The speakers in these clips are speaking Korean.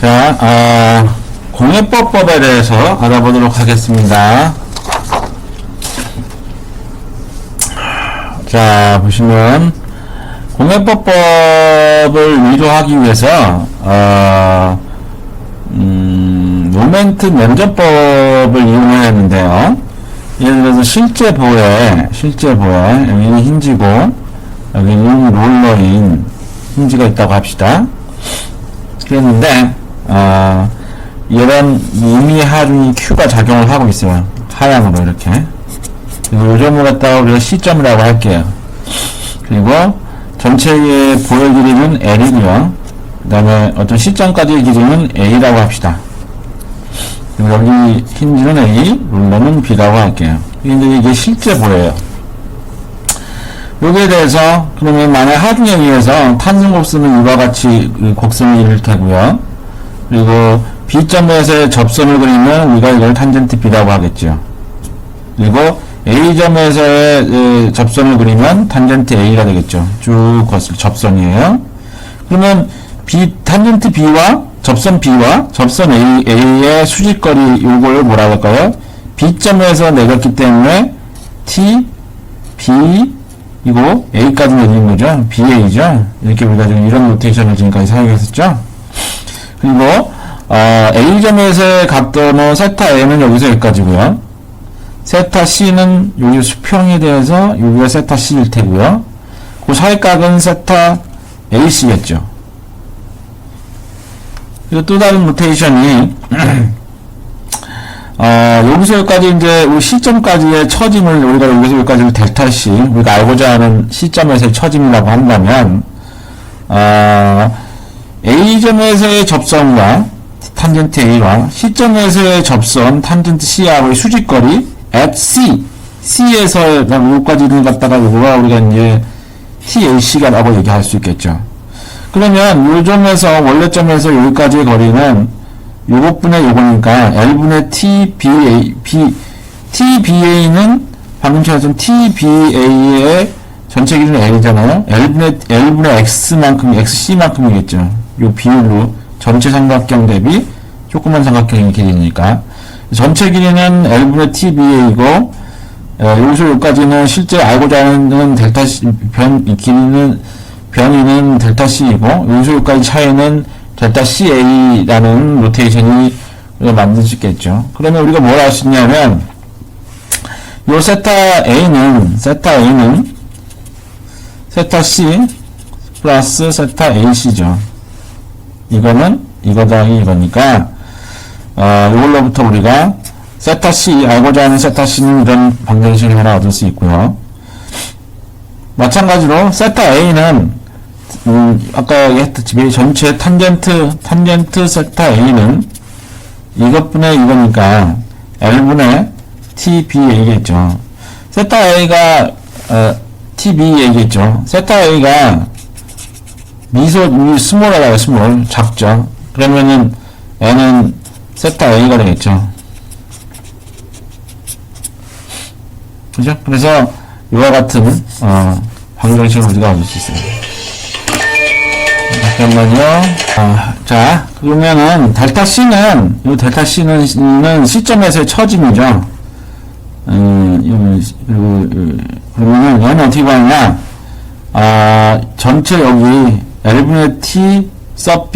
자, 공예법법에 대해서 알아보도록 하겠습니다. 자, 보시면 공예법법을 위조하기 위해서 모멘트 면접법을 이용해야 하는데요. 예를 들어서 실제 보에 여기는 힌지고 여기는 롤러인 힌지가 있다고 합시다. 그랬는데 이런 이미 하중이 Q가 작용을 하고 있어요. 하향으로 이렇게. 그리고 요점을 갖다가 우리가 C점이라고 할게요. 그리고 전체의 보의 길이는 L이고요. 그 다음에 어떤 C점까지의 길이는 A라고 합시다. 그리고 여기 힌지는 A, 룰러는 B라고 할게요. 근데 이게 실제 보예요. 여기에 대해서 그러면 만약 하중에 의해서 탄성곱선은 이와 같이 곡선을 이룰 테고요. 그리고 B점에서의 접선을 그리면 우리가 이걸 탄젠트 B라고 하겠죠. 그리고 A점에서의 접선을 그리면 탄젠트 A가 되겠죠. 쭉 거슬 접선이에요. 그러면 탄젠트 B와 접선 B와 접선 A의 수직거리 요걸 뭐라고 할까요? B점에서 내렸기 때문에 T, B, 이거 A까지 내리는 거죠. BA죠. 이렇게 우리가 지금 이런 노테이션을 지금까지 사용했었죠. 그리고 A점에서의 각도는 세타 A는 여기서 여기까지고요. 세타 C는 여기 수평에 대해서 여기가 세타 C일 테고요. 그 사이각은 세타 AC겠죠. 그리고 또 다른 노테이션이 여기서 여기까지 이제 우리 C점까지의 처짐을 우리가 여기서 여기까지를 델타 C, 우리가 알고자 하는 C점에서의 처짐이라고 한다면 A점에서의 접선과 탄젠트 A와 C점에서의 접선 탄젠트 C하고의 수직거리 at C에서 여기까지를 갖다가 요거가 우리가 이제 TAC라고 얘기할 수 있겠죠. 그러면 요 점에서 원래점에서 여기까지의 거리는 요것분의 요거니까 L분의 TBA는 방금 전에 TBA의 전체 길이는 L이잖아요. L분의 XC만큼이겠죠. 요 비율로 전체 삼각형 대비 조그만 삼각형의 길이니까. 전체 길이는 L분의 TBA이고, 여기서 여기까지는 실제 알고자 하는 델타 C, 변이는 델타 C이고, 여기서 여기까지 차이는 델타 CA라는 노테이션이 우리가 만들 수 있겠죠. 그러면 우리가 뭘 할 수 있냐면, 요 세타 A는 세타 C 플러스 세타 AC죠. 이거는 이거 더하기 이거니까, 이걸로부터 우리가 세타 C, 알고자 하는 세타 C는 이런 방정식을 하나 얻을 수 있고요. 마찬가지로 세타 A는 아까 얘기했듯이 전체 탄젠트 세타 A는 이것분의 이거니까 L분의 TBA겠죠. 세타 A가 TBA겠죠. 세타 A가 스몰하다가 스몰 작죠. 그러면은 N은 세타 A가 되겠죠. 그죠? 그래서 이와 같은 방정식을 우리가 얻을 수 있어요. 잠깐만요. 자, 그러면은 델타 C는 C점에서의 처짐이죠. 그러면은 얘는 어떻게 가느냐? 전체 여기 L분의 T sub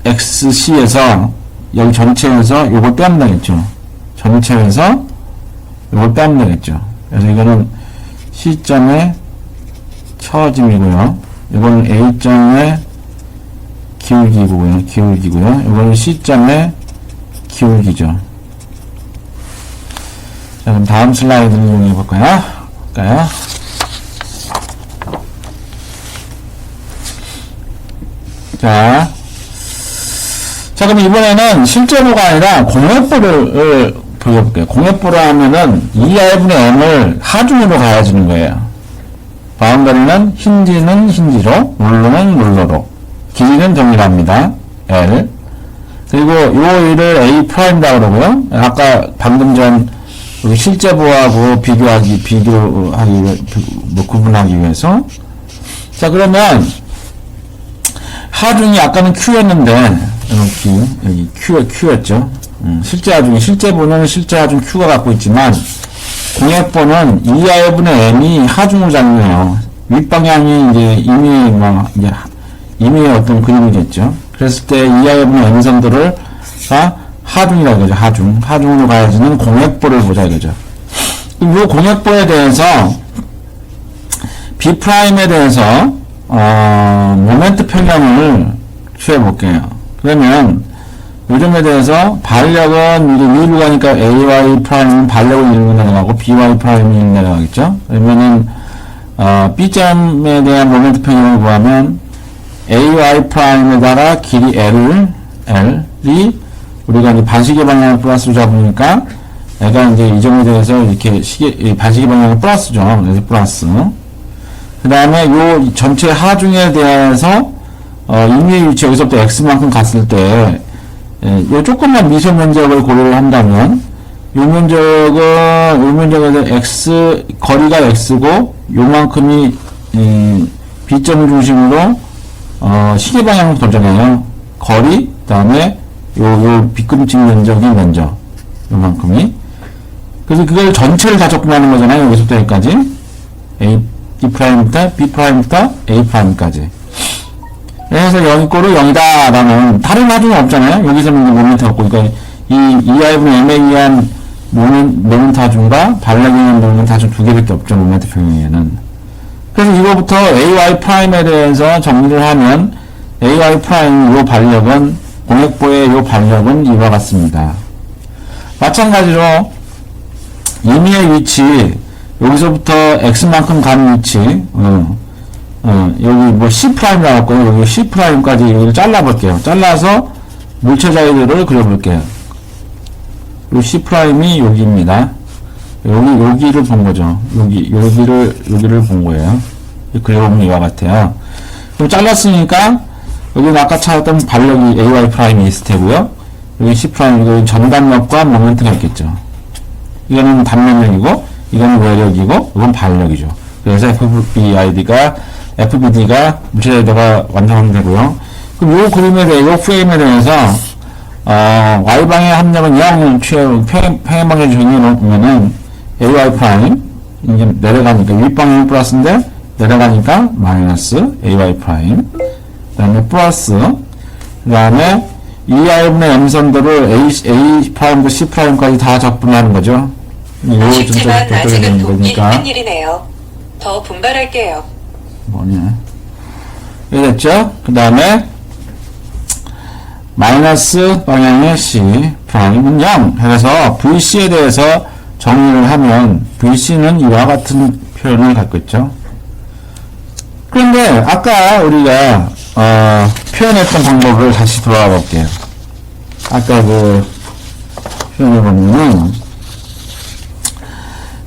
BAXC에서 여기 전체에서 요걸 빼면 되겠죠. 전체에서 요걸 빼면 되겠죠. 그래서 이거는 C점의 처짐이고요. 이거는 A점의 기울기고요. 이거는 C점의 기울기죠. 자, 그럼 다음 슬라이드를 이용해 볼까요? 자, 그럼 이번에는 실제로가 아니라 공예보를 보여볼게요. 공예보라 하면은 2R분의 M을 하중으로 가야지는 거예요. 바운더리는 힌지는 힌지로, 룰러는 룰러로. 길이는 동일합니다. L. 그리고 요 일을 A 프라임이라고 그러고요. 아까 방금 전 실제보하고 구분하기 위해서. 자, 그러면 하중이 아까는 Q였는데, 여기 Q였죠. 실제 하중이, 실제 번호는 실제 하중 Q가 갖고 있지만, 공액번은 2R분의 M이 하중을 잡네요. 윗방향이 이제 이미 어떤 그림이겠죠. 그랬을 때 2R분의 M 선도를 하중이라고 하죠. 하중으로 가야지는 공액보를 보자 이거죠. 이 공액보에 대해서 B'에 대해서 모멘트 평형을 취해볼게요. 그러면 요즘에 대해서 반력은 이제 위로 가니까 AY 프라임은 반력을 이루고 내려가고 BY 프라임이 이루고 내려가겠죠. 그러면은 B점에 대한 모멘트 평형을 구하면 AY 프라임에다가 길이 L이 우리가 이제 반시계 방향을 플러스로 잡으니까 얘가 이제 이 점에 대해서 이렇게 반시계 방향을 플러스죠. 그래서 플러스. 그 다음에 요 전체 하중에 대해서 임의의 위치 여기서부터 x만큼 갔을 때 요 조금만 미소 면적을 고려를 한다면 요 면적에서 x 거리가 x고 요만큼이 B점을 중심으로 시계 방향으로 돌잖아요. 거리 그 다음에 요 빗금찍 면적 요만큼이. 그래서 그걸 전체를 다 접근하는 거잖아요. 여기서부터 여기까지 B'부터 B'부터 A'까지. 그래서 여기 꼴을 0이다 라는 다른 하중은 없잖아요. 여기서는 이제 모멘트가 없고, 그러니까 이 EI분의 M에 의한 모멘트 하중과 반력에 의한 모멘트 하중 두 개밖에 없죠. 모멘트 평형에는. 그래서 이거부터 AY 프라임에 대해서 정리를 하면 AY 프라임 요 반력은 공액보의 요 반력은 이와 같습니다. 마찬가지로 임의의 위치 여기서부터 x만큼 가는 위치 여기 뭐 C 프라임 나왔고요. 여기 C 프라임까지 여기를 잘라볼게요. 잘라서 물체 자리들을 그려볼게요. 요 C 프라임이 여기입니다. 여기를 본 거죠. 여기를 본 거예요. 그려보면 이와 같아요. 그럼 잘랐으니까 여기는 아까 찾았던 반력이 AY 프라임이 있을 테고요. 여기 C 프라임, 이거 전단력과 모멘트가 있겠죠. 이거는 단면력이고, 이거는 외력이고, 이건 반력이죠. 그래서 FBD가 물체자리가 완성하면 되고요. 그럼 요 그림에 대해, 요 프레임에 대해서, Y방의 합력은 0을 평행방에 정해놓으면은, AY 프라임, 이게 내려가니까, 윗방향이 플러스인데, 내려가니까 마이너스 AY 프라임. 그 다음에 플러스, 그 다음에 ER분의 M선도를 A 프라임부터 C 프라임까지 다 적분하는 거죠. 쉽지만 아직은 돕기 힘든 일이네요. 더 분발할게요. 뭐냐. 이게 됐죠? 그 다음에 마이너스 방향의 C 프라임은 0 해서 VC에 대해서 정리를 하면 VC는 이와 같은 표현을 갖고 있죠. 그런데 아까 우리가 표현했던 방법을 다시 돌아가 볼게요. 아까 그 표현해 보면은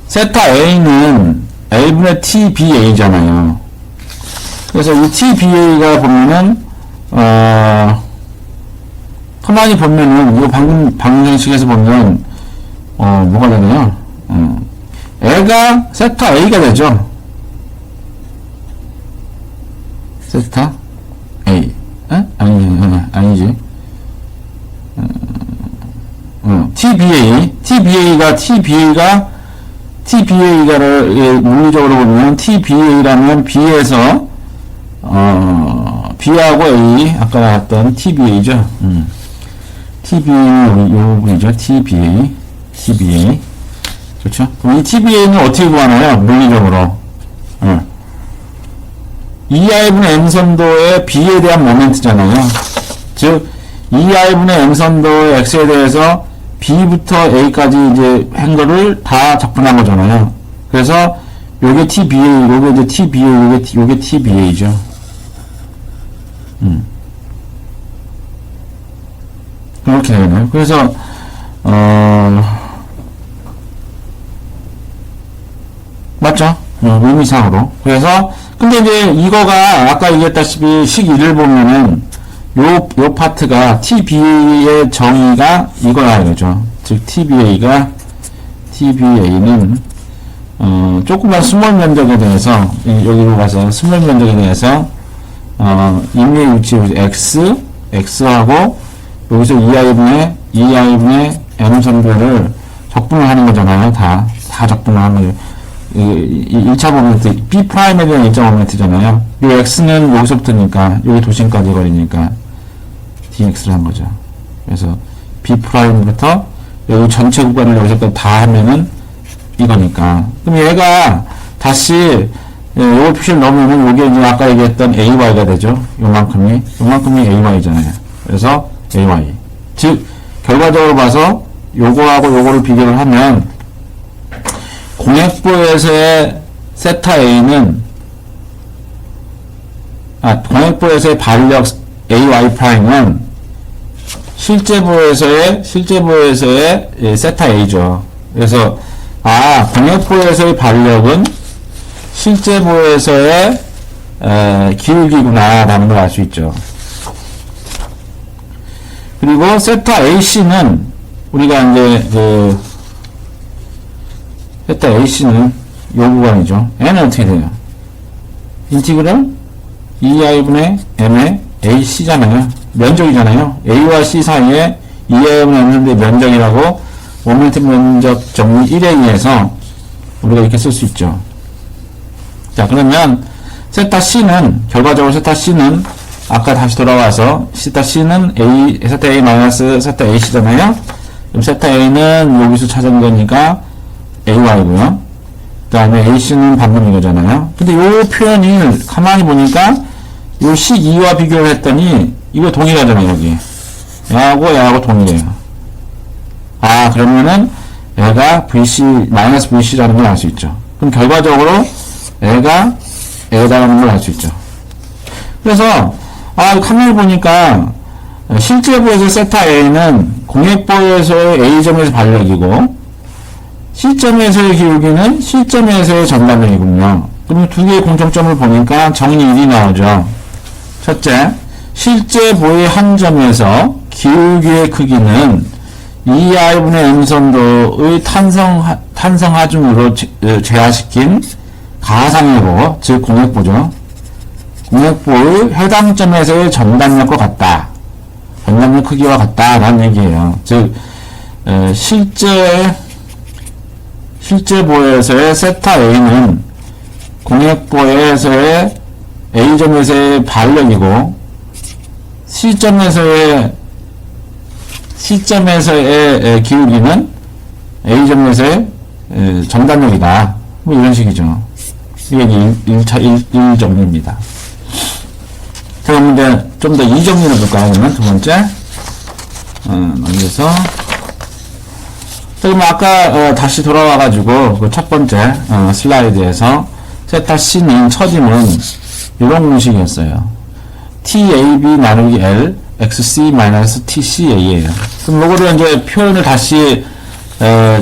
세타 A는 A분의 TBA잖아요. 그래서 이 TBA가 보면은 가만히 보면은 이거 방금 형식에서 보면 뭐가 되나요? 애가 세타 A가 되죠. 세타 A. 아니지. TBA가를 물리적으로 보면 TBA라면 B에서 B하고 A 아까 나왔던 TBA죠. TBA는 이 부분이죠. TBA 그렇죠? 그럼 이 TBA는 어떻게 구하나요? 물리적으로 2R분의 M선도의 B에 대한 모멘트잖아요. 즉 2R분의 M선도의 X에 대해서 B부터 A까지 이제 한 거를 다 적분한 거잖아요. 그래서 요게 TBA, 요게 이제 TBA, 요게 TBA죠. 그렇게 되네요. 그래서 맞죠? 의미상으로. 그래서 근데 이제 이거가 아까 얘기했다시피 식 1을 보면은 요 파트가 TBA의 정의가 이거야 이거죠. 즉 TBA는 조그만 스몰 면적에 대해서 여기로 가서 스몰 면적에 대해서 임의의 위치 x하고 여기서 2i분의 m 선배를 적분을 하는 거잖아요. 다 적분을 하는 거예요. 1차 모멘트, B'에 대한 1차 모멘트잖아요. 이 x는 여기서부터니까, 여기 도심까지 거리니까, dx를 한 거죠. 그래서 B'부터 여기 전체 구간을 여기서부터 다 하면은 이거니까. 그럼 얘가 다시, 요거 표시를 넣으면은 요게 이제 아까 얘기했던 AY가 되죠. 요만큼이 AY잖아요. 그래서 AY. 즉, 결과적으로 봐서 요거하고 요거를 비교를 하면, 공액부에서의 세타 A는, 공액부에서의 반력 AY 프라임은 실제부에서의 세타 A죠. 그래서, 공액부에서의 반력은 실제부에서의 기울기구나, 라는 걸 알 수 있죠. 그리고 세타 AC는, 우리가 이제, 세타 AC는 요 구간이죠. N은 어떻게 돼요? 인티그럴 2i분의 m의 AC잖아요. 면적이잖아요. A와 C 사이에 2i분의 m인데 면적이라고 모멘트 면적 정리 1에 의해서 우리가 이렇게 쓸 수 있죠. 자, 그러면 세타 C는, 결과적으로 세타 C는 아까 다시 돌아와서 세타 C는 세타 A 마이너스 세타 AC잖아요. 그럼 세타 A는 여기서 찾은 거니까 AY고요. 그 다음에 AC는 방금 이거잖아요. 근데 요 표현이 가만히 보니까 요 C2와 비교를 했더니 이거 동일하잖아요, 여기. 얘하고 동일해요. 그러면은 얘가 VC, 마이너스 VC라는 걸 알 수 있죠. 그럼 결과적으로 얘가 A다라는 걸 알 수 있죠. 그래서, 가만히 보니까 실제부에서 세타 A는 공액부에서의 A점에서 반력이고 C점에서의 기울기는 C점에서의 전반력이군요. 그럼 두 개의 공통점을 보니까 정리 1이 나오죠. 첫째, 실제부의 한 점에서 기울기의 크기는 2i분의 m선도의 탄성 하중으로 제하시킨 가상이고, 즉 공액부죠. 공액부의 해당 점에서의 전반력과 같다. 전반력 크기와 같다라는 얘기예요. 즉, 실제부에서의 세타 A는 공액부에서의 A점에서의 반력이고 C점에서의 기울기는 A점에서의 전단력이다. 뭐 이런 식이죠. 이게 1 정리입니다. 자, 그럼 이제 좀 더 2 정리를 볼까요? 그러면 두 번째. 넘겨서. 그럼 아까 다시 돌아와가지고 그 첫 번째 슬라이드에서 세타 C는 처짐은 이런 공식이었어요. TAB 나누기 L XC 마이너스 TCA예요. 그럼 요거를 이제 표현을 다시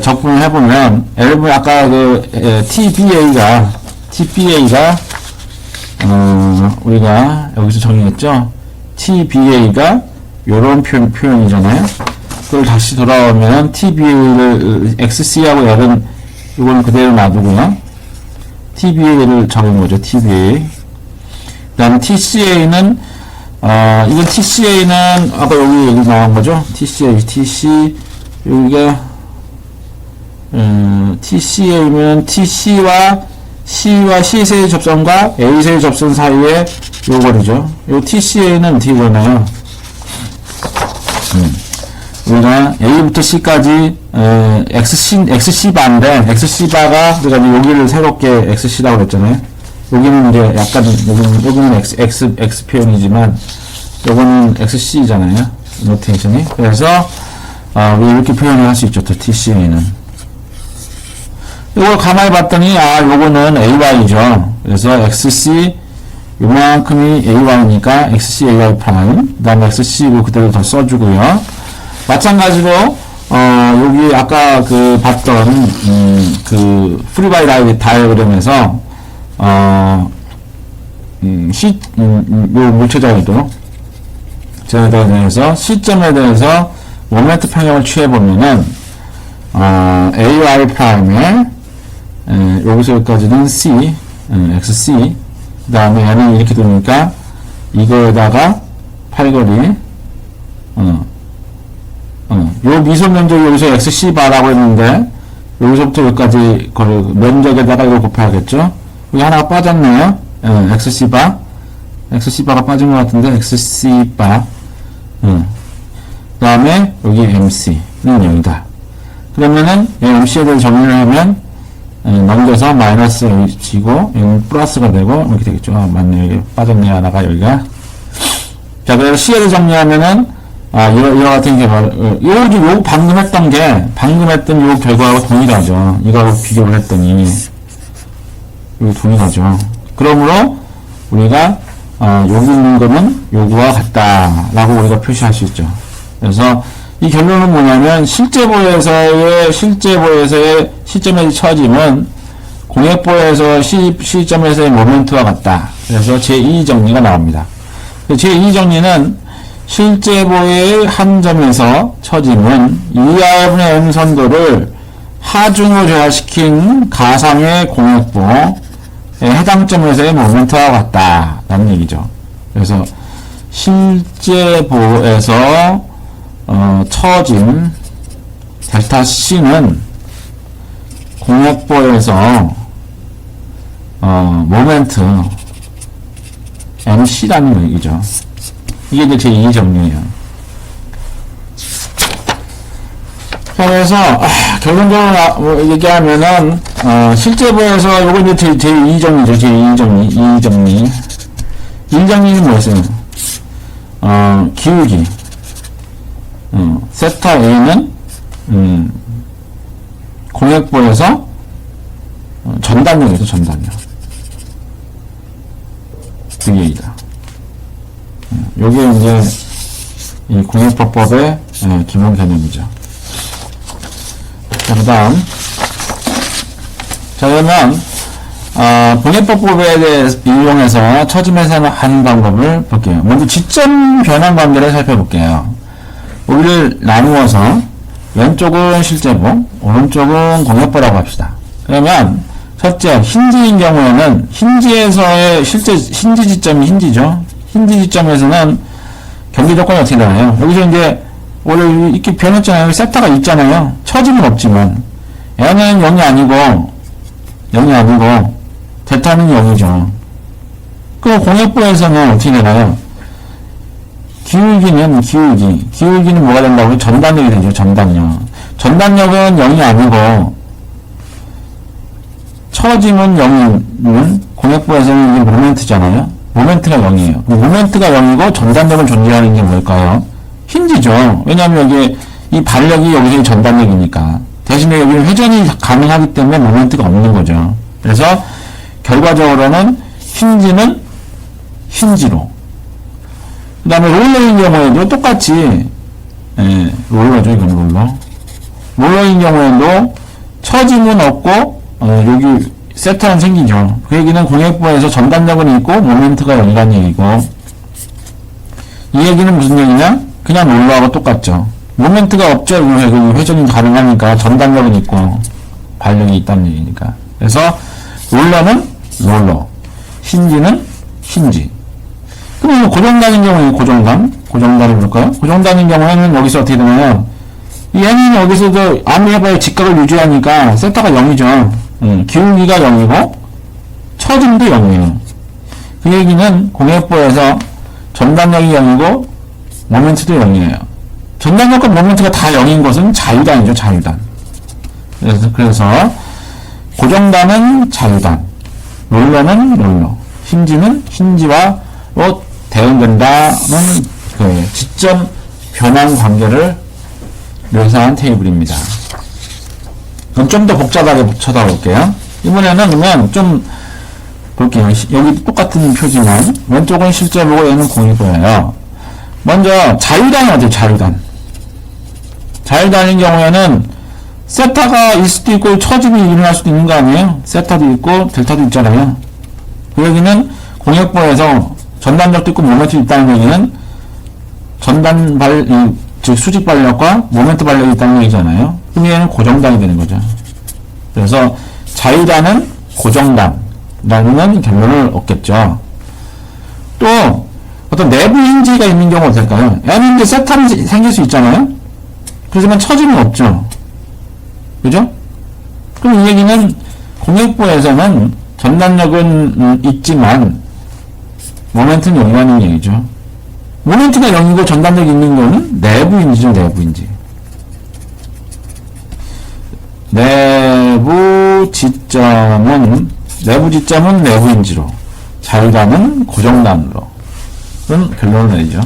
적분을 해보면 L분 아까 그 TBA가 우리가 여기서 정의했죠. TBA가 요런 표현이잖아요. 그걸 다시 돌아오면 TBA를 XC하고 L은 이건 그대로 놔두고요. TBA를 적은 거죠. TBA. 그 다음에 TCA는 이건 TCA는 아까 여기 나온 거죠. TC 여기가 TCA면 TC와 C세의 접선과 A세의 접선 사이에 요 거리죠. 요 TCA는 어떻게 되나요? 우리가 A부터 C까지 XC바인데 XC바가 우리가 여기를 새롭게 XC라고 그랬잖아요. 여기는 이제 약간 여기는 X 표현이지만 요거는 XC잖아요. 노테이션이. 그래서 우리 이렇게 표현을 할 수 있죠. 또 TCA는. 이걸 가만히 봤더니 요거는 AY죠. 그래서 XC 요만큼이 AY니까 XC AY 프라임. 그 다음에 XC고 그대로 더 써주고요. 마찬가지로 여기 아까 그 봤던 그 프리바이 다이어그램에서 요 물체자리도 제에 대해서 C점에 대해서 모멘트 평형을 취해보면은 AY 프라임에 여기서 여기까지는 C, XC 그 다음에 얘는 이렇게 되니까 이거에다가 팔걸이, 요 미소 면적 여기서 XC바라고 했는데, 여기서부터 여기까지 면적에다가 이걸 곱해야겠죠? 여기 하나가 빠졌네요. XC바. XC바가 빠진 것 같은데, XC바. 그 다음에 여기 MC는 0이다. 그러면은 MC에 대해 정리를 하면 넘겨서 마이너스 여기 지고 여기 플러스가 되고 이렇게 되겠죠. 맞네. 여기 빠졌네 하나가 여기가. 자, 그래서 C에 대해 정리하면은 이와 같은 경우 요 방금 했던 요 결과하고 동일하죠. 이거하고 비교를 했더니 이거 동일하죠. 그러므로 우리가 여기 있는 거는 요거와 같다라고 우리가 표시할 수 있죠. 그래서 이 결론은 뭐냐면 실제보에서의 시점의 처짐은 공액보에서 시점에서의 모멘트와 같다. 그래서 제2 정리가 나옵니다. 제2 정리는 실제보의 한 점에서 처짐은 2r분의 m 선도를 하중으로 조화시킨 가상의 공액보의 해당 점에서의 모멘트와 같다라는 얘기죠. 그래서 실제보에서 처짐 델타 C는 공액보에서 모멘트 MC라는 얘기죠. 이게 이제 제2 정리예요. 그래서 결론적으로 얘기하면은 실제보에서 요거 이제 제2 정리죠. 제2 정리, 2 정리. 1 정리는 뭐였어요? 기울기. 세타 A는 공액보에서 전단력이죠. 전단력. VA다. 요게 이제 이 공액보법의 기본 개념이죠. 자, 그 다음. 자, 그러면 공액보법에 대해서 이용해서 처짐에서 하는 방법을 볼게요. 먼저 지점 변환 관계를 살펴볼게요. 우리를 나누어서 왼쪽은 실제보, 오른쪽은 공액보라고 합시다. 그러면 첫째, 힌지인 경우에는 힌지에서의 힌지 지점이 힌지죠. 힌지 지점에서는 경기 조건이 어떻게 되나요? 여기서 이제 원래 이렇게 변했잖아요. 세타가 있잖아요. 처짐은 없지만 N은 0이 아니고 델타는 0이죠. 그럼 공액보에서는 어떻게 되나요? 기울기는 뭐가 된다고요? 전단력이 되죠. 전단력은 0이 아니고 처짐은 0이면 공액보에서는 이게 모멘트잖아요. 모멘트가 0이에요. 모멘트가 0이고 전단력은 존재하는 게 뭘까요? 힌지죠. 왜냐하면 여기 이 발력이 여기서 전단력이니까. 대신에 여기는 회전이 가능하기 때문에 모멘트가 없는 거죠. 그래서 결과적으로는 힌지는 힌지로. 그 다음에 롤러인 경우에도 똑같이, 롤러죠, 이건 롤러. 롤러인 경우에도 처짐은 없고, 여기 세타는 생기죠. 그 얘기는 공액보에서 전단력은 있고, 모멘트가 연관 얘기고, 이 얘기는 무슨 얘기냐? 그냥 롤러하고 똑같죠. 모멘트가 없죠. 회전이 가능하니까 전단력은 있고, 발력이 있다는 얘기니까. 그래서, 롤러는 롤러, 힌지는 힌지. 그럼 고정단인 경우에 고정단을 볼까요? 고정단인 경우에는 여기서 어떻게 되냐면 이 n은 여기서도 아무리 해봐야 직각을 유지하니까 세타가 0이죠. 기울기가 0이고 처짐도 0이에요. 그 얘기는 공액보에서 전단력이 0이고 모멘트도 0이에요. 전단력과 모멘트가 다 0인 것은 자유단이죠. 자유단. 그래서 고정단은 자유단, 롤러는 롤러, 힌지는 힌지와 대응된다는 그 지점 변환 관계를 묘사한 테이블입니다. 그럼 좀 더 복잡하게 쳐다볼게요. 이번에는 그러면 좀 볼게요. 여기 똑같은 표지만 왼쪽은 실제보고 얘는 공익보예요. 먼저 자유단이 어디요? 자유단인 경우에는 세타가 있을 수도 있고 처짐이 일어날 수도 있는 거 아니에요? 세타도 있고 델타도 있잖아요. 그 얘기는 공액보에서 전단력도 있고 모멘트도 있다는 얘기는 즉 수직 발력과 모멘트 발력이 있다는 얘기잖아요. 그럼 얘는 고정단이 되는 거죠. 그래서 자유단은 고정단이라는 결론을 얻겠죠. 또 어떤 내부 힌지가 있는 경우 어떨까요? N은 이제 세타는 생길 수 있잖아요? 그렇지만 처짐은 없죠. 그죠? 그럼 이 얘기는 공역부에서는 전단력은 있지만 모멘트는 0이라는 얘기죠. 모멘트가 0이고 전단력이 있는 거는 내부인지죠, 내부인지. 내부 지점은 내부인지로, 자유단은 고정단으로. 그런 결론을 내리죠.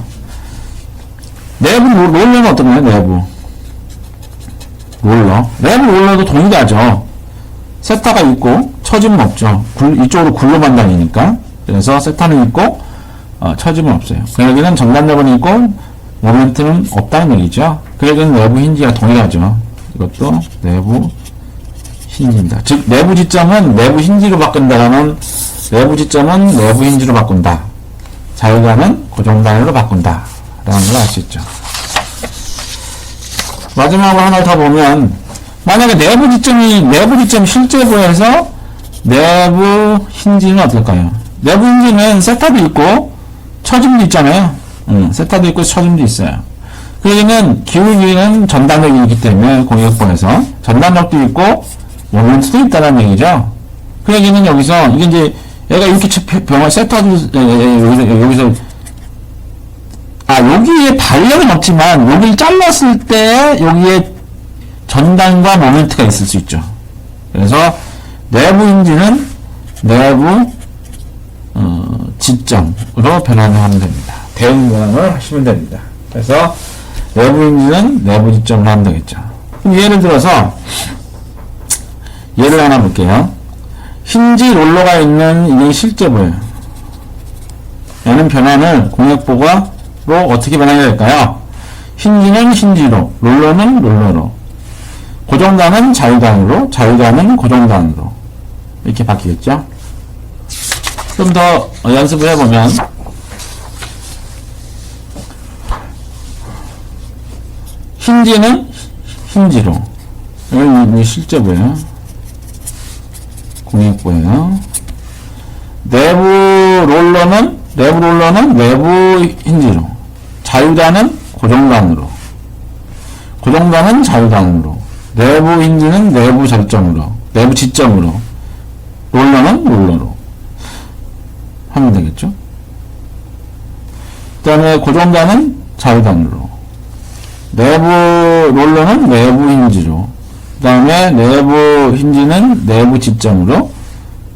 내부 롤러는 어떤가요, 내부? 내부 롤러도 동일하죠. 세타가 있고, 처짐은 없죠. 이쪽으로 굴러만 다니니까. 그래서 세타는 있고, 처짐은 없어요. 그 얘기는 전단력은 있고, 모멘트는 없다는 얘기죠. 그 얘기는 내부 힌지가 동일하죠. 이것도 내부 힌지입니다. 즉, 내부 지점은 내부 힌지로 바꾼다라는, 내부 지점은 내부 힌지로 바꾼다. 자유단은 고정단으로 바꾼다. 라는 걸 알 수 있죠. 마지막으로 하나 더 보면, 만약에 내부 지점 실제부에서 내부 힌지는 어떨까요? 내부 힌지는 세타도 있고, 처짐도 있잖아요. 세타도 있고, 처짐도 있어요. 그 얘기는 기울기는 전단력이 있기 때문에 공역부에서 전단력도 있고, 모멘트도 있다는 얘기죠. 그 얘기는 여기서, 이게 이제, 얘가 이렇게 병원 세타도, 여기서, 여기에 발력은 없지만, 여기를 잘랐을 때, 여기에 전단과 모멘트가 있을 수 있죠. 그래서, 내부 힌지는 내부, 지점으로 변환을 하면 됩니다. 대응 변환을 하시면 됩니다. 그래서, 내부 힌지는 내부 지점으로 하면 되겠죠. 그럼 예를 들어서, 예를 하나 볼게요. 힌지 롤러가 있는 이게 실제부예요. 얘는 변환을 공역보가로 어떻게 변환이 될까요? 힌지는 힌지로, 롤러는 롤러로, 고정단은 자유단으로, 자유단은 고정단으로 이렇게 바뀌겠죠? 좀 더 연습을 해보면 힌지는 힌지로, 이건 실제부예요. 공역부예요. 내부 롤러는 내부 힌지로, 자유단은 고정단으로, 고정단은 자유단으로, 내부 힌지는 내부 절점으로, 내부 지점으로, 롤러는 롤러로 하면 되겠죠? 그 다음에 고정단은 자유단으로, 내부 롤러는 내부 힌지로, 그 다음에 내부 힌지는 내부 지점으로,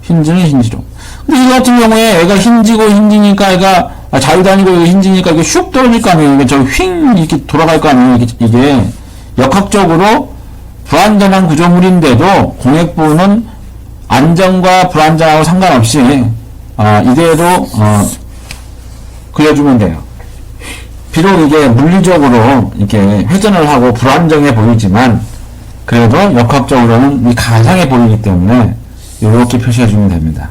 힌지는 힌지로. 근데 이거 같은 경우에 애가 힌지고 힌지니까 애가 자유단이고 힌지니까 이게 슉 떨어질 거 아니에요. 이게 저 휙 이렇게 돌아갈 거 아니에요. 이게 역학적으로 불완전한 구조물인데도 공역부는 안전과 불안전하고 상관없이 이대로 그려주면 돼요. 비록 이게 물리적으로 이렇게 회전을 하고 불안정해 보이지만 그래도 역학적으로는 가상해 보이기 때문에 이렇게 표시해주면 됩니다.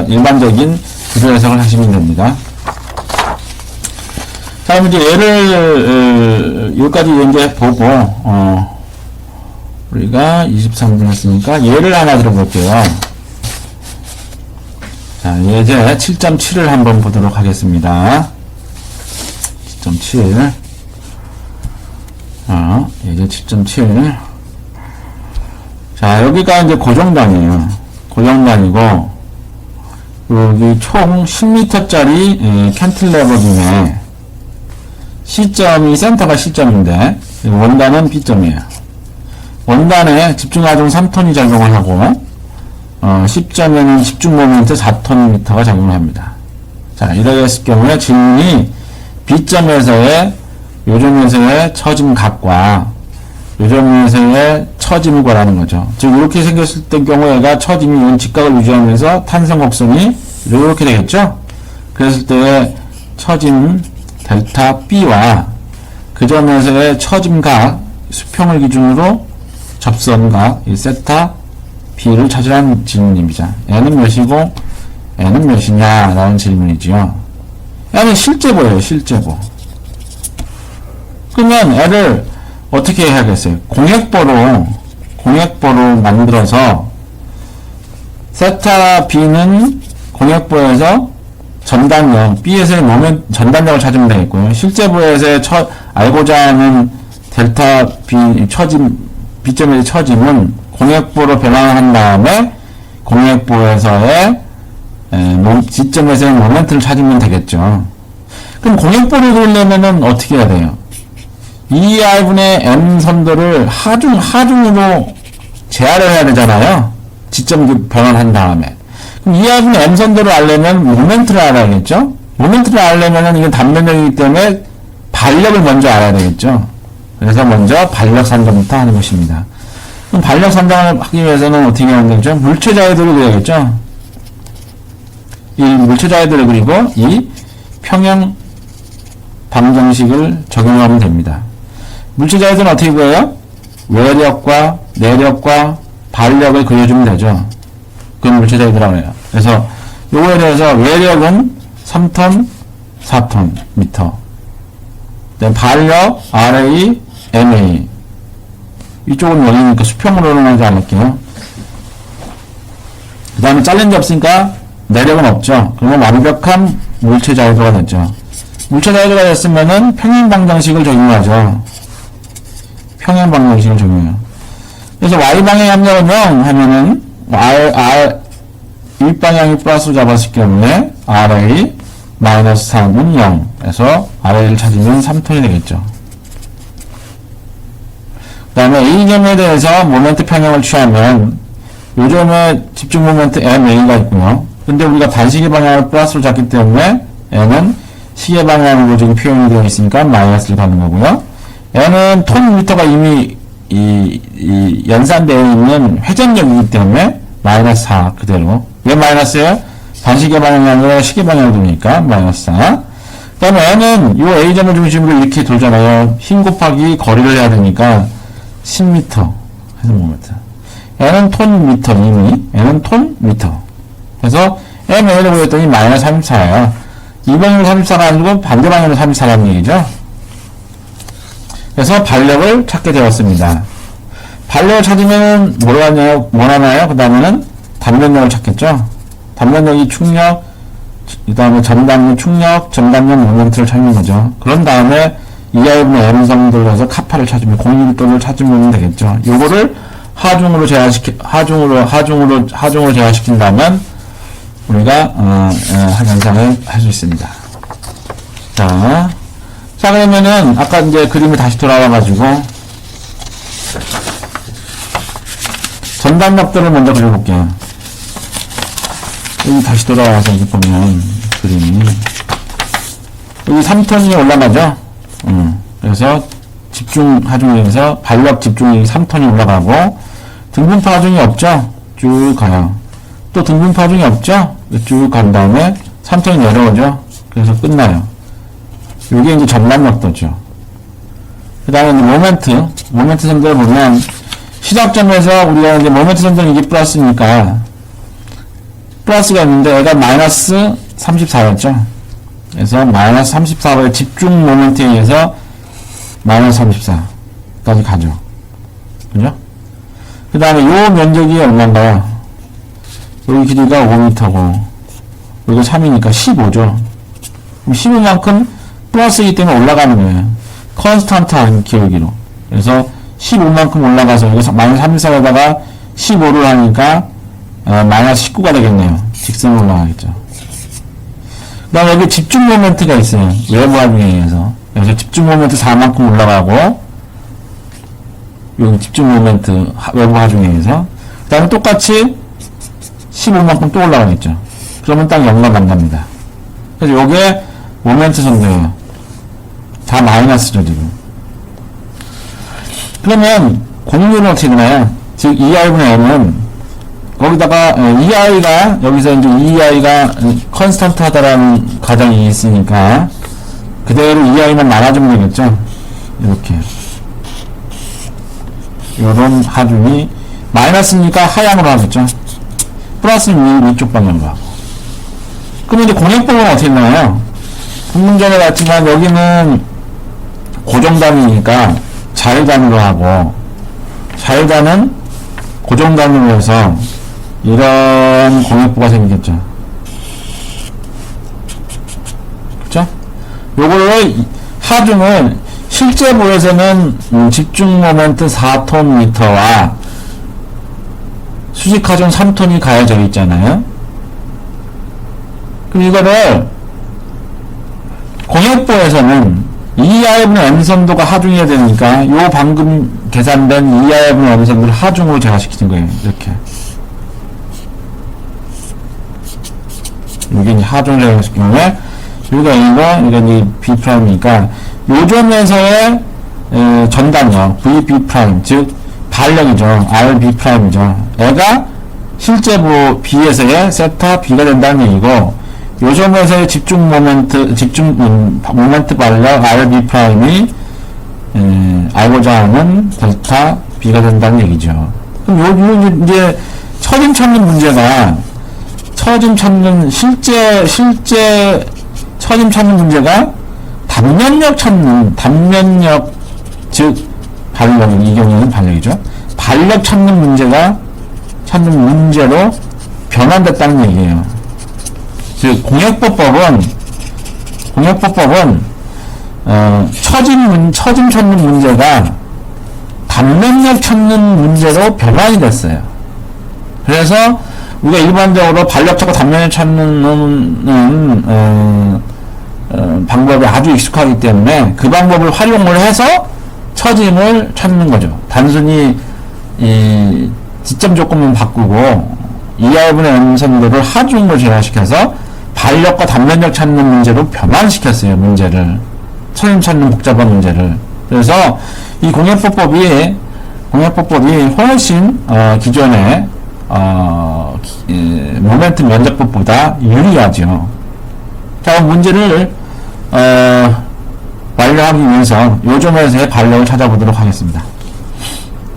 일반적인 구조 해석을 하시면 됩니다. 자, 그럼 이제 얘를 여기까지 이제 보고 우리가 23분 했으니까 얘를 하나 들어볼게요. 자, 예제 7.7을 한번 보도록 하겠습니다. 7.7. 예제 7.7. 자, 여기가 이제 고정단이에요. 고정단이고, 여기 총 10m짜리 캔틸레버 중에 C점이, 센터가 C점인데, 원단은 B점이에요. 원단에 집중하중 3톤이 작용을 하고, C점에는 집중 모멘트 4톤미터가 작용을 합니다. 자, 이렇게 했을 경우에 질문이 B점에서의 요점에서의 처짐각과 요점에서의 처짐을 구하라는 거죠. 즉, 이렇게 생겼을 때 경우에가 처짐이 이런 직각을 유지하면서 탄성 곡선이 이렇게 되겠죠? 그랬을 때 처짐 델타 B와 그 점에서의 처짐각 수평을 기준으로 접선각 이 세타 B를 찾으라는 질문입니다. N은 몇이고 N은 몇이냐 라는 질문이지요. N은 실제보예요. 실제보. 그러면 N을 어떻게 해야겠어요? 공역보로 만들어서 세타 B는 공역부에서 전단력, B에서의 전단력을 찾으면 되겠고요. 실제부에서의 알고자 하는 델타 B B점에서 처짐은 공역부로 변환한 다음에 공역부에서의 지점에서의 모멘트를 찾으면 되겠죠. 그럼 공역부를 그리려면은 어떻게 해야 돼요? 2R분의 M 선도를 하중으로 제하를 해야 되잖아요. 지점 변환한 다음에. 그럼 2R분의 M 선도를 알려면 모멘트를 알아야겠죠? 모멘트를 알려면은 이건 단면력이기 때문에 반력을 먼저 알아야 되겠죠? 그래서 먼저 반력 산정부터 하는 것입니다. 그럼 반력 산정을 하기 위해서는 어떻게 하는 거죠? 물체자유도를 그려야겠죠? 이 물체자유도를 그리고 이 평형 방정식을 적용하면 됩니다. 물체자유도는 어떻게 그려요? 외력과 내력과 반력을 그려주면 되죠. 그건 물체자유도라고 해요. 그래서 요거에 대해서 외력은 3톤, 4톤 미터. 반력 RA, MA. 이쪽은 여기니까 수평으로는 하지 않을게요. 그 다음에 잘린 게 없으니까 내력은 없죠. 그러면 완벽한 물체자유도가 됐죠. 물체자유도가 됐으면은 평행방정식을 적용하죠. 평행방정식을 적용해요. 그래서 Y방향 압력은 0 하면은 일방향이 플러스로 잡았을 경우에 RA 마이너스 3은 0. 그래서 RA를 찾으면 3톤이 되겠죠. 그 다음에 A점에 대해서 모멘트 평형을 취하면 요점에 집중 모멘트 MA가 있고요. 근데 우리가 반시계 방향을 플러스로 잡기 때문에 N은 시계 방향으로 지금 표현이 되어 있으니까 마이너스를 받는 거고요. N은 톤미터가 이미 이 연산되어 있는 회전력이기 때문에 마이너스 4 그대로. 왜 마이너스예요? 반시계 방향이 아니라 시계 방향으로 도니까 마이너스 4. 그 다음에 N은 이 A점을 중심으로 이렇게 돌잖아요. 힘 곱하기 거리를 해야 되니까 10m 해서 모멘트. N은 톤미터 이미. N은 톤미터. 그래서 MA를 보였더니 마이너스 34예요. 이 방향으로 34가 아니고 반대 방향으로 34라는 얘기죠. 그래서 반력을 찾게 되었습니다. 반력을 찾으면 뭘 하나요? 그 다음에는 단면력을 찾겠죠. 단면력이 충력, 그 다음에 전단력 충력, 전단력 모멘트를 찾는 거죠. 그런 다음에 ER분의 M성을 해서 카파를 찾으면 공률도를 찾으면 되겠죠. 요거를 하중으로 제하시킨다면 우리가 현상을 할 수 있습니다. 자 그러면은 아까 이제 그림을 다시 돌아와가지고 전단력들을 먼저 그려볼게요. 여기 다시 돌아와서 여기 보면 그림이 여기 3톤이 올라가죠. 그래서 집중 하중에서 반력 집중이 3톤이 올라가고 등분파 하중이 없죠. 쭉 가요. 또 등분파 하중이 없죠. 쭉 간 다음에 3톤이 내려오죠. 그래서 끝나요. 요게 이제 전단력도죠. 그 다음에 이제 모멘트 선들을 보면 시작점에서 우리가 이제 모멘트 선들은 이게 플러스니까 플러스가 있는데 얘가 마이너스 34였죠. 그래서 마이너스 34의 집중 모멘트에 의해서 마이너스 34까지 가죠. 그죠? 그 다음에 요 면적이 얼마인가요? 여기 길이가 5m고 여기가 3이니까 15죠. 그럼 15만큼 플러스이기 때문에 올라가는 거예요. 컨스탄트한 기울기로. 그래서 15만큼 올라가서 여기서 마이너스 34에다가 15를 하니까 마이너스 19가 되겠네요. 직선으로 올라가겠죠. 그 다음에 여기 집중 모멘트가 있어요. 외부 하중에 의해서. 그래서 집중 모멘트 4만큼 올라가고 여기 집중 모멘트 외부 하중에 의해서 그 다음에 똑같이 15만큼 또 올라가겠죠. 그러면 딱 0과 만납니다. 그래서 요게 모멘트 선도예요. 다 마이너스죠 지금. 그러면 공률은 어떻게 되나요? 즉 EI분의 M은 거기다가 EI가 여기서 이제 EI가 컨스턴트 하다라는 가정이 있으니까 그대로 EI만 나눠주면 되겠죠. 이렇게 요런 하중이 마이너스니까 하향으로 하겠죠. 플러스는 위쪽 방향으로 하고. 그럼 이제 공역법은 어떻게 나와요? 분문 전에 같지만 여기는 고정단위니까 자유단으로 하고 자유단은 고정단으로 해서 이런 공역부가 생기겠죠. 요거를 하중을 실제 보에서는 집중 모멘트 4톤미터와 수직 하중 3톤이 가해져 있잖아요. 그럼 이거를 공역보에서는 2R분 M선도가 하중해야 되니까 요 방금 계산된 2R분 M선도를 하중으로 제가 시키는 거예요. 이렇게. 이게 이제 하중을 제가 시킨 경우에 여기가 A고 이게 이제 B'이니까 요 점에서의 전단력 VB', 즉 발력이죠. RB'이죠. 얘가 실제 B에서의 세타 B가 된다는 얘기고, 요 점에서의 집중 모멘트 발력 RB'이 알고자 하는 델타 B가 된다는 얘기죠. 그럼 요 이제 처짐 찾는 문제가 실제 처짐 찾는 문제가 단면력 즉 발력, 이 경우에는 발력이죠. 발력 찾는 문제로 변환됐다는 얘기예요. 즉 공역보법은 처짐 찾는 문제가 단면력 찾는 문제로 변환이 됐어요. 그래서 우리가 일반적으로 발력 찾고 단면력 찾는 방법에 아주 익숙하기 때문에 그 방법을 활용을 해서 처짐을 찾는 거죠. 단순히 이 지점 조건만 바꾸고 2R분의 M선도를 하중으로 제어시켜서 발력과 단면력 찾는 문제로 변환시켰어요. 문제를. 처짐 찾는 복잡한 문제를. 그래서 이 공역보법이 훨씬 기존의 모멘트 면적법보다 유리하죠. 자, 문제를 완료하기 위해서 요 점에서의 발력을 찾아보도록 하겠습니다.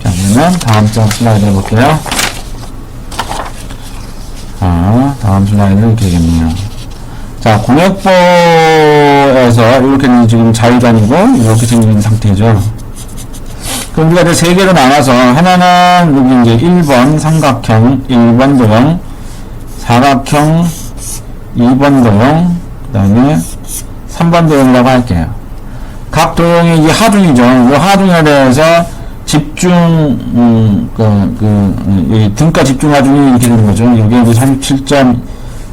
자, 그러면 다음 장 슬라이드 해볼게요. 자, 다음 슬라이드는 이렇게 되겠네요. 자, 공역보에서 이렇게 지금 자유단이고 이렇게 생긴 상태죠. 그럼 우리가 이제 세 개로 나눠서 하나는 여기 이제 1번 삼각형 1번 도형, 사각형 2번 도형, 그 다음에 3번 도형이라고 할게요. 각 도형이 이 하중이죠. 이 하중에 대해서 집중, 이 등가 집중 하중이 이렇게 되는 거죠. 여기 이제 37점,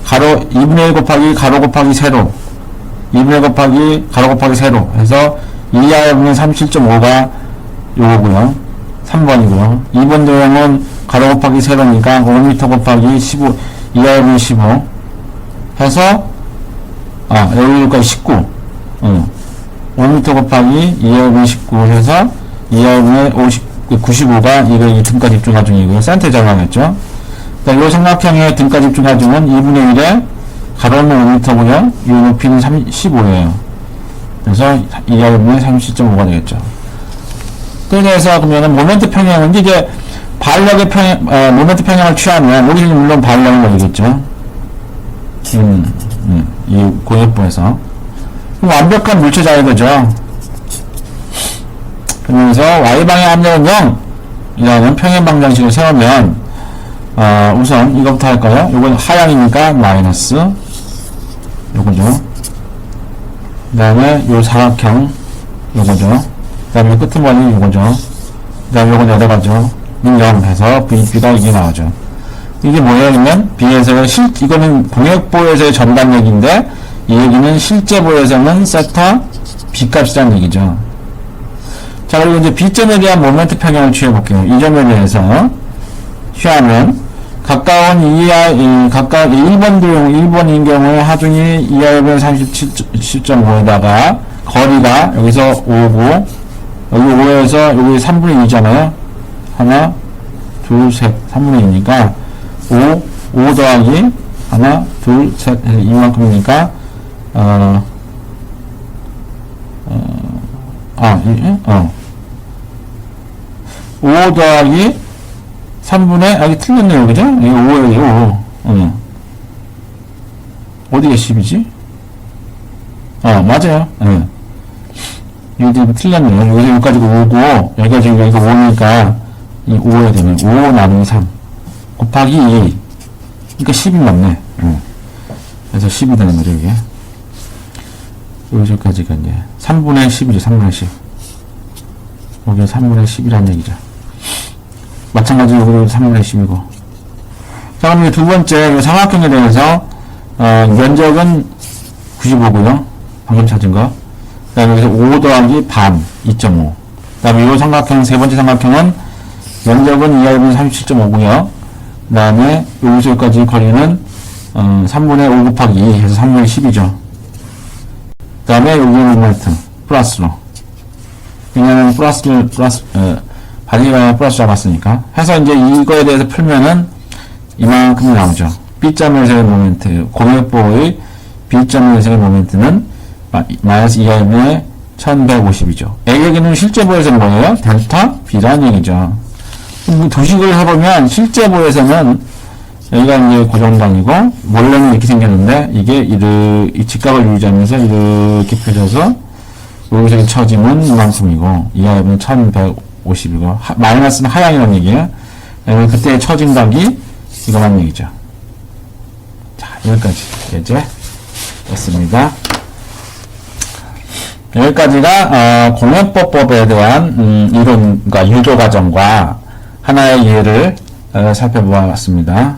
가로, 2분의 1 곱하기 가로 곱하기 세로, 2분의 1 곱하기 가로 곱하기 세로 해서 2R분의 37.5가 요거고요. 3번이고요. 2번 도형은 가로 곱하기 세로니까 5m 곱하기 15, 2R분의 15 해서, 여기까지 19. 5m 곱하기 2R분의 19 해서 2R분의 95가 이거 등가 집중 하중이고요. 센터 정하겠죠. 이 삼각형의 등가 집중 하중은 2분의 1에 가로는 5m고요. 이 높이는 15예요. 그래서 2R분의 37.5가 되겠죠. 그래서 그러면은 모멘트 평형은 이제 발력의 모멘트 평형을 취하면 여기는 물론 발력을 넣겠죠. 이 공역부에서 완벽한 물체 자유도죠. 그러면서 y방의 압력은 0 이라는 평행 방정식을 세우면 우선 이것부터 할까요? 요건 하향이니까 마이너스 요거죠. 그 다음에 요 사각형 요거죠. 그 다음에 끄트머리 요거죠. 그 다음에 요건 여기가죠. 0 해서 VB가 이게 나오죠. 이게 뭐예요? 그러면 B에서의 이거는 공역보에서의 전단력인데 이 얘기는 실제 보에서는 세타 B 값이라는 얘기죠. 자, 그리고 이제 B점에 대한 모멘트 평형을 취해볼게요. 이 점에 대해서 취하면 가까운 각각 1번 도형 1번인 경우에 하중이 2R분의 37.5에다가 거리가 여기서 5고 여기 5에서 여기 3분의 2잖아요. 하나, 둘, 셋, 3분의 2니까 5 더하기 하나, 둘, 셋, 이만큼이니까 5 더하기 3분의, 여기 틀렸네요, 그죠? 이게 5예요, 5. 어디가 10이지? 맞아요. 여기 틀렸네요. 여기서 여기까지가 5고, 여기가 지금 여기가 5니까, 이 5에 되면 5 나누기 3. 곱하기 2. 그러니까 10이 맞네. 그래서 10이 되는 거죠, 이게. 여기서까지가 이제 3분의 10이죠. 3분의 10. 여기 3분의 10이란 얘기죠. 마찬가지로 여기도 3분의 10이고. 자, 그럼 이제 두 번째, 이 삼각형에 대해서, 면적은 95고요. 방금 찾은 거. 그 다음에 여기서 5 더하기 반, 2.5. 그 다음에 이 삼각형, 세 번째 삼각형은 면적은 2하분의 37.5고요. 그 다음에 여기서 여기까지 거리는, 3분의 5 곱하기 2 해서 3분의 10이죠. 그 다음에 여기는 얼마이튼 플러스로. 왜냐면 바디가 플러스 잡았으니까. 해서 이제 이거에 대해서 풀면은 이만큼이 나오죠. B점에서의 모멘트, 공역보의 B점에서의 모멘트는 마이너스 2하분의 1150이죠. 여기는 실제보에서는 뭐예요? 델타 B라는 얘기죠. 도식을 해보면 실제보에서는 여기가 이제 고정단이고 원래는 이렇게 생겼는데 이게 이 직각을 유지하면서 이렇게 펴져서 여기서 처짐은 이만큼이고 이하분은 1150이고 마이너스는 하향이라는 얘기예요. 그때 처짐각이 이거란 얘기죠. 자, 여기까지 이제 됐습니다. 여기까지가 공역보법에 대한 이론과 유도 과정과 하나의 예를 살펴보았습니다.